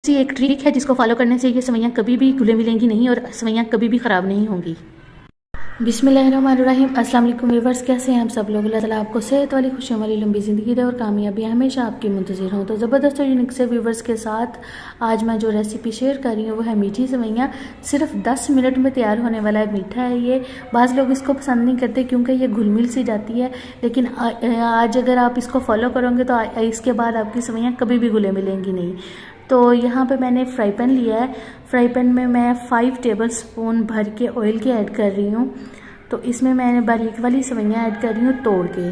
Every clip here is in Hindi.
एक ट्रिक है जिसको फॉलो करने से ये सवैयाँ कभी भी घुले मिलेंगी नहीं और सवैयाँ कभी भी ख़राब नहीं होंगी। बिस्मिल्लाहिर्रहमानिर्रहीम। अस्सलाम वालेकुम व्यूअर्स, कैसे हैं आप सब लोग। अल्लाह ताला आपको सेहत वाली खुशियों वाली लंबी ज़िंदगी दे और कामयाबी हमेशा आपकी मुंतज़िर हों। तो ज़बरदस्त और यूनिक से व्यूअर्स के साथ आज मैं जो रेसिपी शेयर कर रही हूँ वो है मीठी सवैयाँ। सिर्फ 10 मिनट में तैयार होने वाला है। मीठा है ये, बाज़ लोग इसको पसंद नहीं करते क्योंकि ये घुल मिल सी जाती है, लेकिन आज अगर आप इसको फॉलो करोगे तो इसके बाद आपकी सवैयाँ कभी भी घुले मिलेंगी नहीं। तो यहाँ पे मैंने फ्राई पैन लिया है। फ्राई पैन में मैं 5 टेबल स्पून भर के ऑयल के ऐड कर रही हूँ। तो इसमें मैंने बारीक वाली सवैयाँ ऐड कर रही हूँ तोड़ के।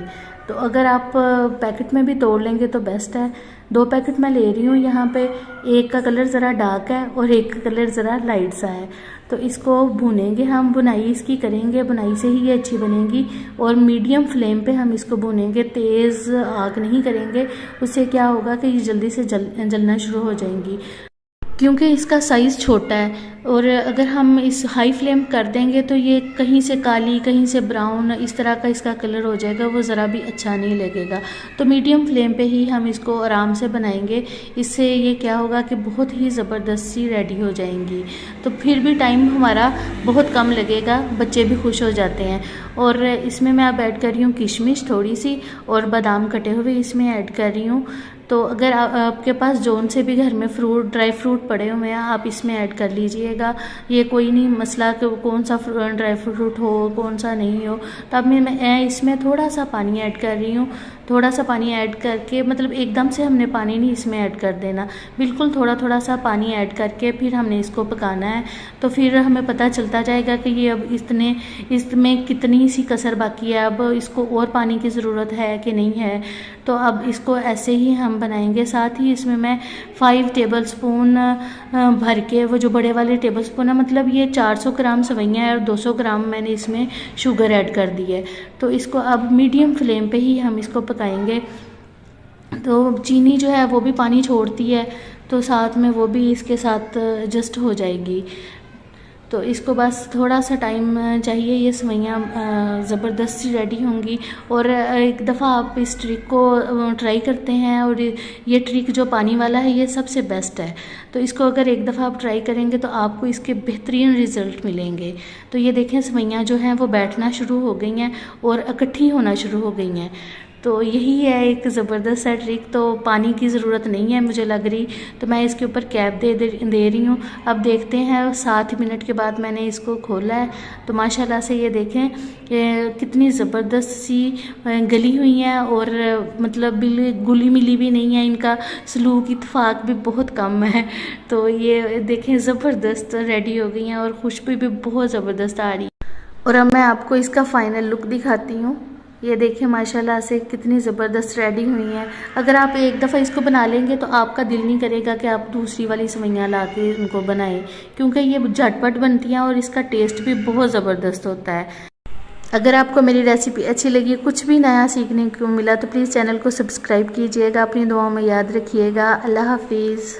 तो अगर आप पैकेट में भी तोड़ लेंगे तो बेस्ट है। 2 पैकेट मैं ले रही हूँ यहाँ पे। एक का कलर ज़रा डार्क है और एक का कलर ज़रा लाइट सा है। तो इसको भुनेंगे हम, बुनाई इसकी करेंगे, बुनाई से ही ये अच्छी बनेगी। और मीडियम फ्लेम पे हम इसको भुनेंगे, तेज़ आग नहीं करेंगे। उससे क्या होगा कि ये जल्दी से जलना शुरू हो जाएंगी, क्योंकि इसका साइज़ छोटा है। और अगर हम इस हाई फ्लेम कर देंगे तो ये कहीं से काली कहीं से ब्राउन इस तरह का इसका कलर हो जाएगा, वो ज़रा भी अच्छा नहीं लगेगा। तो मीडियम फ्लेम पे ही हम इसको आराम से बनाएंगे। इससे ये क्या होगा कि बहुत ही ज़बरदस्त सी रेडी हो जाएंगी। तो फिर भी टाइम हमारा बहुत कम लगेगा, बच्चे भी खुश हो जाते हैं। और इसमें मैं अब ऐड कर रही हूँ किशमिश थोड़ी सी और बादाम कटे हुए इसमें ऐड कर रही हूँ। तो अगर आपके पास जौन से भी घर में ड्राई फ्रूट पड़े हुए हैं आप इसमें ऐड कर लीजिएगा। ये कोई नहीं मसला कि कौन सा ड्राई फ्रूट हो कौन सा नहीं हो। तो अब मैं इसमें थोड़ा सा पानी ऐड कर रही हूँ। थोड़ा सा पानी ऐड करके, मतलब एकदम से हमने पानी नहीं इसमें ऐड कर देना, बिल्कुल थोड़ा थोड़ा सा पानी ऐड करके फिर हमने इसको पकाना है। तो फिर हमें पता चलता जाएगा कि ये अब इसमें कितनी सी कसर बाकी है, अब इसको और पानी की ज़रूरत है कि नहीं है। तो अब इसको ऐसे ही हम बनाएंगे। साथ ही इसमें मैं 5 टेबल स्पून भर के, वो जो बड़े वाले टेबल स्पून है, मतलब ये 400 ग्राम सवैयाँ है और 200 ग्राम मैंने इसमें शुगर ऐड कर दी है। तो इसको अब मीडियम फ्लेम पे ही हम इसको पकाएंगे। तो चीनी जो है वो भी पानी छोड़ती है, तो साथ में वो भी इसके साथ एडजस्ट हो जाएगी। तो इसको बस थोड़ा सा टाइम चाहिए, ये सवैयाँ ज़बरदस्त सी रेडी होंगी। और एक दफ़ा आप इस ट्रिक को ट्राई करते हैं, और ये ट्रिक जो पानी वाला है ये सबसे बेस्ट है। तो इसको अगर एक दफ़ा आप ट्राई करेंगे तो आपको इसके बेहतरीन रिज़ल्ट मिलेंगे। तो ये देखें सवैयाँ जो हैं वो बैठना शुरू हो गई हैं और इकट्ठी होना शुरू हो गई हैं। तो यही है एक ज़बरदस्त सा ट्रिक। तो पानी की ज़रूरत नहीं है मुझे लग रही, तो मैं इसके ऊपर कैप दे रही हूँ। अब देखते हैं 7 मिनट के बाद मैंने इसको खोला है। तो माशाल्लाह से ये देखें कितनी ज़बरदस्त सी गली हुई हैं, और मतलब गुली मिली भी नहीं है। इनका सलूक इत्तेफाक भी बहुत कम है। तो ये देखें ज़बरदस्त रेडी हो गई हैं और खुशबू भी बहुत ज़बरदस्त आ रही है। और अब मैं आपको इसका फ़ाइनल लुक दिखाती हूँ। ये देखिए माशाल्लाह से कितनी ज़बरदस्त रेडी हुई हैं। अगर आप एक दफ़ा इसको बना लेंगे तो आपका दिल नहीं करेगा कि आप दूसरी वाली सवैयाँ ला के उनको बनाएं, क्योंकि ये झटपट बनती हैं और इसका टेस्ट भी बहुत ज़बरदस्त होता है। अगर आपको मेरी रेसिपी अच्छी लगी, कुछ भी नया सीखने को मिला, तो प्लीज़ चैनल को सब्सक्राइब कीजिएगा। अपनी दुआओं में याद रखिएगा। अल्लाह हाफिज़।